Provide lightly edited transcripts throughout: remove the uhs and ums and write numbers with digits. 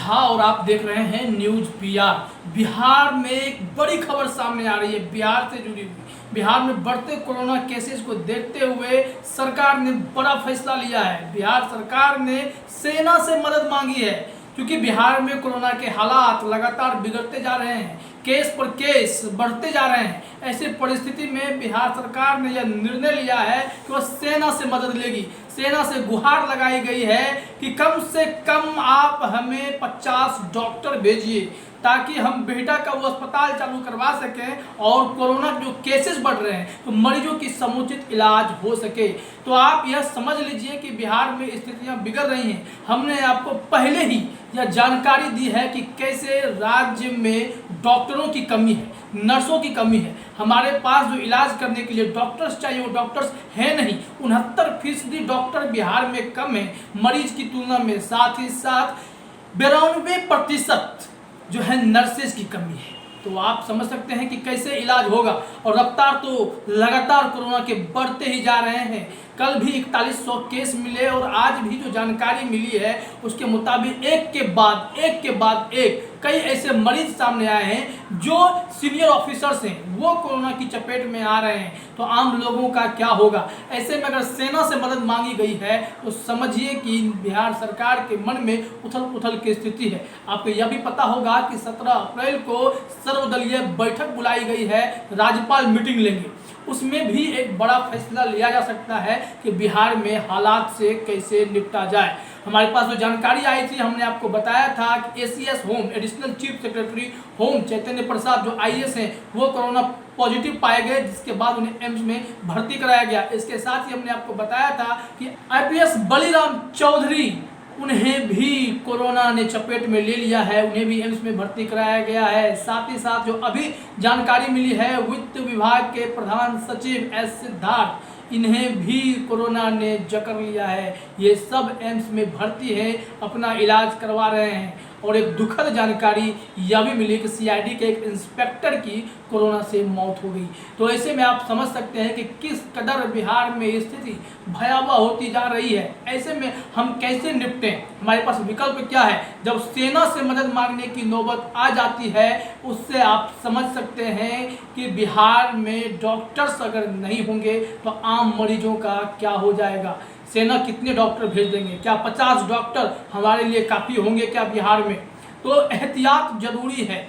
झा और आप देख रहे हैं न्यूज बिहार। बिहार में एक बड़ी खबर सामने आ रही है बिहार से जुड़ी हुई। बिहार में बढ़ते कोरोना केसेस को देखते हुए सरकार ने बड़ा फैसला लिया है। बिहार सरकार ने सेना से मदद मांगी है क्योंकि बिहार में कोरोना के हालात लगातार बिगड़ते जा रहे हैं, केस पर केस बढ़ते जा रहे हैं। ऐसी परिस्थिति में बिहार सरकार ने यह निर्णय लिया है कि वह सेना से मदद लेगी। सेना से गुहार लगाई गई है कि कम से कम आप हमें 50 डॉक्टर भेजिए ताकि हम बेटा का वो अस्पताल चालू करवा सकें और कोरोना जो केसेस बढ़ रहे हैं तो मरीजों की समुचित इलाज हो सके। तो आप यह समझ लीजिए कि बिहार में स्थितियां बिगड़ रही हैं। हमने आपको पहले ही यह जानकारी दी है कि कैसे राज्य में डॉक्टरों की कमी है, नर्सों की कमी है। हमारे पास जो इलाज करने के लिए डॉक्टर्स चाहिए वो डॉक्टर्स हैं नहीं। 69% डॉक्टर बिहार में कम है मरीज की तुलना में। साथ ही साथ 92% जो है नर्सेज की कमी है। तो आप समझ सकते हैं कि कैसे इलाज होगा। और रफ्तार तो लगातार कोरोना के बढ़ते ही जा रहे हैं। कल भी 4100 केस मिले और आज भी जो जानकारी मिली है उसके मुताबिक एक के बाद एक कई ऐसे मरीज सामने आए हैं जो सीनियर ऑफिसर्स हैं वो कोरोना की चपेट में आ रहे हैं। तो आम लोगों का क्या होगा? ऐसे में अगर सेना से मदद मांगी गई है तो समझिए कि बिहार सरकार के मन में उथल पुथल की स्थिति है। आपको यह भी पता होगा कि 17 अप्रैल को सर्वदलीय बैठक बुलाई गई है, राज्यपाल मीटिंग लेंगे। उसमें भी एक बड़ा फैसला लिया जा सकता है कि बिहार में हालात से कैसे निपटा जाए। हमारे पास जो जानकारी आई थी हमने आपको बताया था कि ACS home additional chief secretary home Chaitanya Prasad जो आईएएस हैं वो कोरोना पॉजिटिव पाए गए, जिसके बाद उन्हें एम्स में भर्ती कराया गया। इसके साथ ही हमने आपको बताया था कि आईपीएस बलिराम चौधरी उन्हें भी कोरोना ने चपेट में ले लिया है, उन्हें भी एम्स में भर्ती कराया गया है। साथ ही साथ जो अभी जानकारी मिली है वित्त विभाग के प्रधान सचिव एस सिद्धार्थ, इन्हें भी कोरोना ने जकड़ लिया है। ये सब एम्स में भर्ती है, अपना इलाज करवा रहे हैं। और एक दुखद जानकारी यह भी मिली कि सीआईडी के एक इंस्पेक्टर की कोरोना से मौत हो गई। तो ऐसे में आप समझ सकते हैं कि किस कदर बिहार में स्थिति भयावह होती जा रही है। ऐसे में हम कैसे निपटें? हमारे पास विकल्प क्या है? जब सेना से मदद मांगने की नौबत आ जाती है उससे आप समझ सकते हैं कि बिहार में डॉक्टर्स अगर नहीं होंगे तो आम मरीजों का क्या हो जाएगा। सेना कितने डॉक्टर भेज देंगे? क्या 50 डॉक्टर हमारे लिए काफ़ी होंगे क्या बिहार में? तो एहतियात जरूरी है।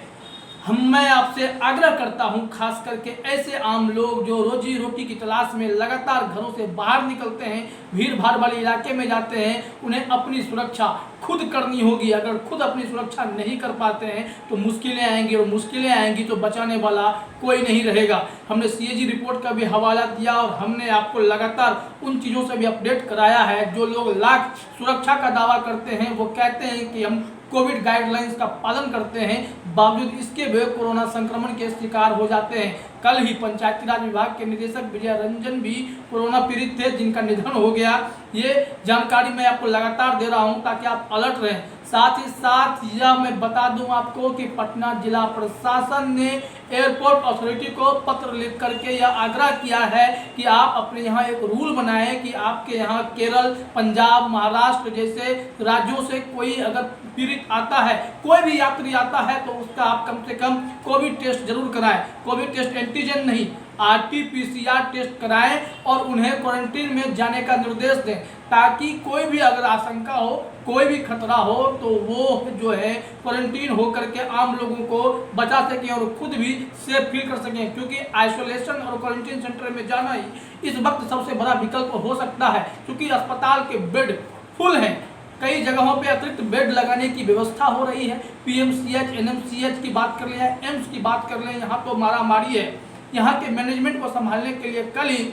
मैं आपसे आग्रह करता हूं, खास करके ऐसे आम लोग जो रोजी रोटी की तलाश में लगातार घरों से बाहर निकलते हैं, भीड़ भाड़ वाले इलाके में जाते हैं, उन्हें अपनी सुरक्षा खुद करनी होगी। अगर खुद अपनी सुरक्षा नहीं कर पाते हैं तो मुश्किलें आएंगी और मुश्किलें आएंगी तो बचाने वाला कोई नहीं रहेगा। हमने सीएजी रिपोर्ट का भी हवाला दिया और हमने आपको लगातार उन चीज़ों से भी अपडेट कराया है। जो लोग लाख सुरक्षा का दावा करते हैं वो कहते हैं कि हम कोविड गाइडलाइंस का पालन करते हैं, बावजूद इसके वे कोरोना संक्रमण के शिकार हो जाते हैं। कल ही पंचायती राज विभाग के निदेशक विजय रंजन भी कोरोना पीड़ित थे जिनका निधन हो गया। ये जानकारी मैं आपको लगातार दे रहा हूं ताकि आप अलर्ट रहें। साथ ही साथ यह मैं बता दूं आपको कि पटना जिला प्रशासन ने एयरपोर्ट अथॉरिटी को पत्र लिख करके यह आग्रह किया है कि आप अपने यहाँ एक रूल बनाएं कि आपके यहाँ केरल, पंजाब, महाराष्ट्र जैसे राज्यों से कोई अगर पीड़ित आता है, कोई भी यात्री आता है तो उसका आप कम से कम कोविड टेस्ट जरूर कराएं। कोविड टेस्ट एंटीजन नहीं, आरटी-पीसीआर टेस्ट कराएं और उन्हें क्वारंटीन में जाने का निर्देश दें ताकि कोई भी अगर आशंका हो, कोई भी खतरा हो तो वो जो है क्वारंटीन होकर के आम लोगों को बचा सकें और खुद भी सेफ फील कर सकें। क्योंकि आइसोलेशन और क्वारंटीन सेंटर में जाना ही इस वक्त सबसे बड़ा विकल्प हो सकता है, क्योंकि अस्पताल के बेड फुल हैं। कई जगहों पे अतिरिक्त बेड लगाने की व्यवस्था हो रही है। पीएमसीएच, एनएमसीएच की बात कर लें, एम्स की बात कर लें, यहाँ तो मारामारी है। यहाँ के मैनेजमेंट को संभालने के लिए कल ही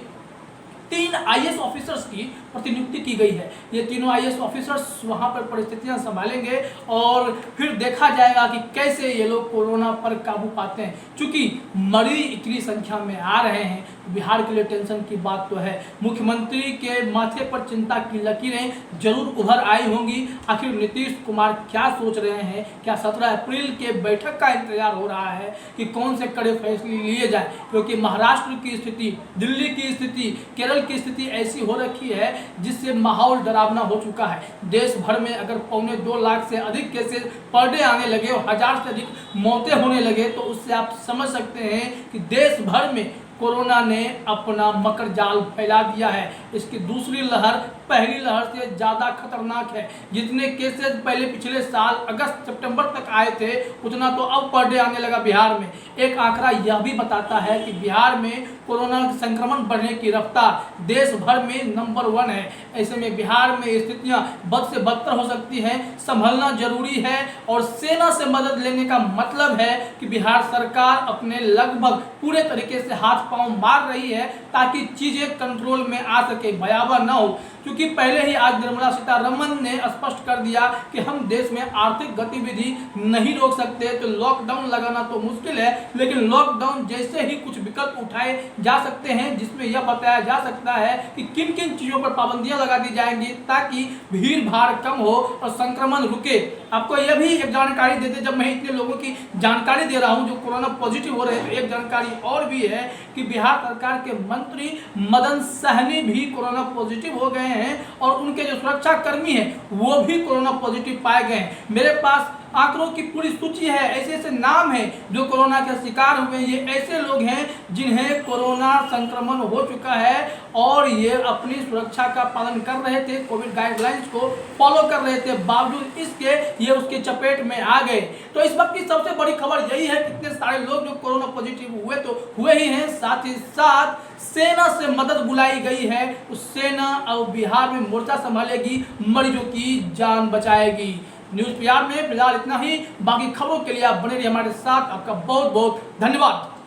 3 आईएएस ऑफिसर्स की प्रतिनियुक्ति की गई है। ये तीनों आईएएस ऑफिसर्स वहाँ पर परिस्थितियाँ संभालेंगे और फिर देखा जाएगा कि कैसे ये लोग कोरोना पर काबू पाते हैं। क्योंकि मरीज इतनी संख्या में आ रहे हैं, बिहार के लिए टेंशन की बात तो है। मुख्यमंत्री के माथे पर चिंता की लकीरें जरूर उभर आई होंगी। आखिर नीतीश कुमार क्या सोच रहे हैं? क्या 17 अप्रैल के बैठक का इंतजार हो रहा है कि कौन से कड़े फैसले लिए जाए? क्योंकि महाराष्ट्र की स्थिति, दिल्ली की स्थिति, केरल की स्थिति ऐसी हो रखी है जिससे माहौल डरावना हो चुका है। देश भर में अगर 1.25 लाख से अधिक केसेस पर डे आने लगे और 1000 से अधिक मौतें होने लगे तो उससे आप समझ सकते हैं कि देश भर में कोरोना ने अपना मकर जाल फैला दिया है। इसकी दूसरी लहर पहली लहर से ज़्यादा खतरनाक है। जितने केसेस पहले पिछले साल अगस्त सितंबर तक आए थे उतना तो अब पर डे आने लगा बिहार में। एक आंकड़ा यह भी बताता है कि बिहार में कोरोना संक्रमण बढ़ने की रफ्तार देश भर में नंबर 1 है। ऐसे में बिहार में स्थितियां बद से बदतर हो सकती हैं, संभलना जरूरी है। और सेना से मदद लेने का मतलब है कि बिहार सरकार अपने लगभग पूरे तरीके से हाथ पांव मार रही है ताकि चीजें कंट्रोल में आ सके, भयावह न हो। क्योंकि पहले ही आज निर्मला सीतारमण ने स्पष्ट कर दिया कि हम देश में आर्थिक गतिविधि नहीं रोक सकते, तो लॉकडाउन लगाना तो मुश्किल है, लेकिन लॉकडाउन जैसे ही कुछ विकल्प उठाए जा सकते हैं जिसमें यह बताया जा सकता है कि किन किन चीज़ों पर पाबंदियां लगा दी जाएंगी ताकि भीड़ भाड़ कम हो और संक्रमण रुके। आपको यह भी एक जानकारी देते, जब मैं इतने लोगों की जानकारी दे रहा हूं जो कोरोना पॉजिटिव हो रहे हैं, तो एक जानकारी और भी है कि बिहार सरकार के मंत्री मदन सहनी भी कोरोना पॉजिटिव हो गए हैं और उनके जो सुरक्षा कर्मी हैं वो भी कोरोना पॉजिटिव पाए गए हैं। मेरे पास आंकड़ों की पूरी सूची है, ऐसे ऐसे नाम हैं जो कोरोना के शिकार हुए। ये ऐसे लोग हैं जिन्हें कोरोना संक्रमण हो चुका है और ये अपनी सुरक्षा का पालन कर रहे थे, कोविड गाइडलाइंस को फॉलो कर रहे थे, बावजूद इसके ये उसके चपेट में आ गए। तो इस वक्त की सबसे बड़ी खबर यही है कि इतने सारे लोग जो कोरोना पॉजिटिव हुए तो हुए ही हैं, साथ ही साथ सेना से मदद बुलाई गई है। उस सेना अब बिहार में मोर्चा संभालेगी, मरीजों की जान बचाएगी। न्यूज़ PR में फिलहाल इतना ही। बाकी खबरों के लिए आप बने रहिए हमारे साथ। आपका बहुत बहुत धन्यवाद।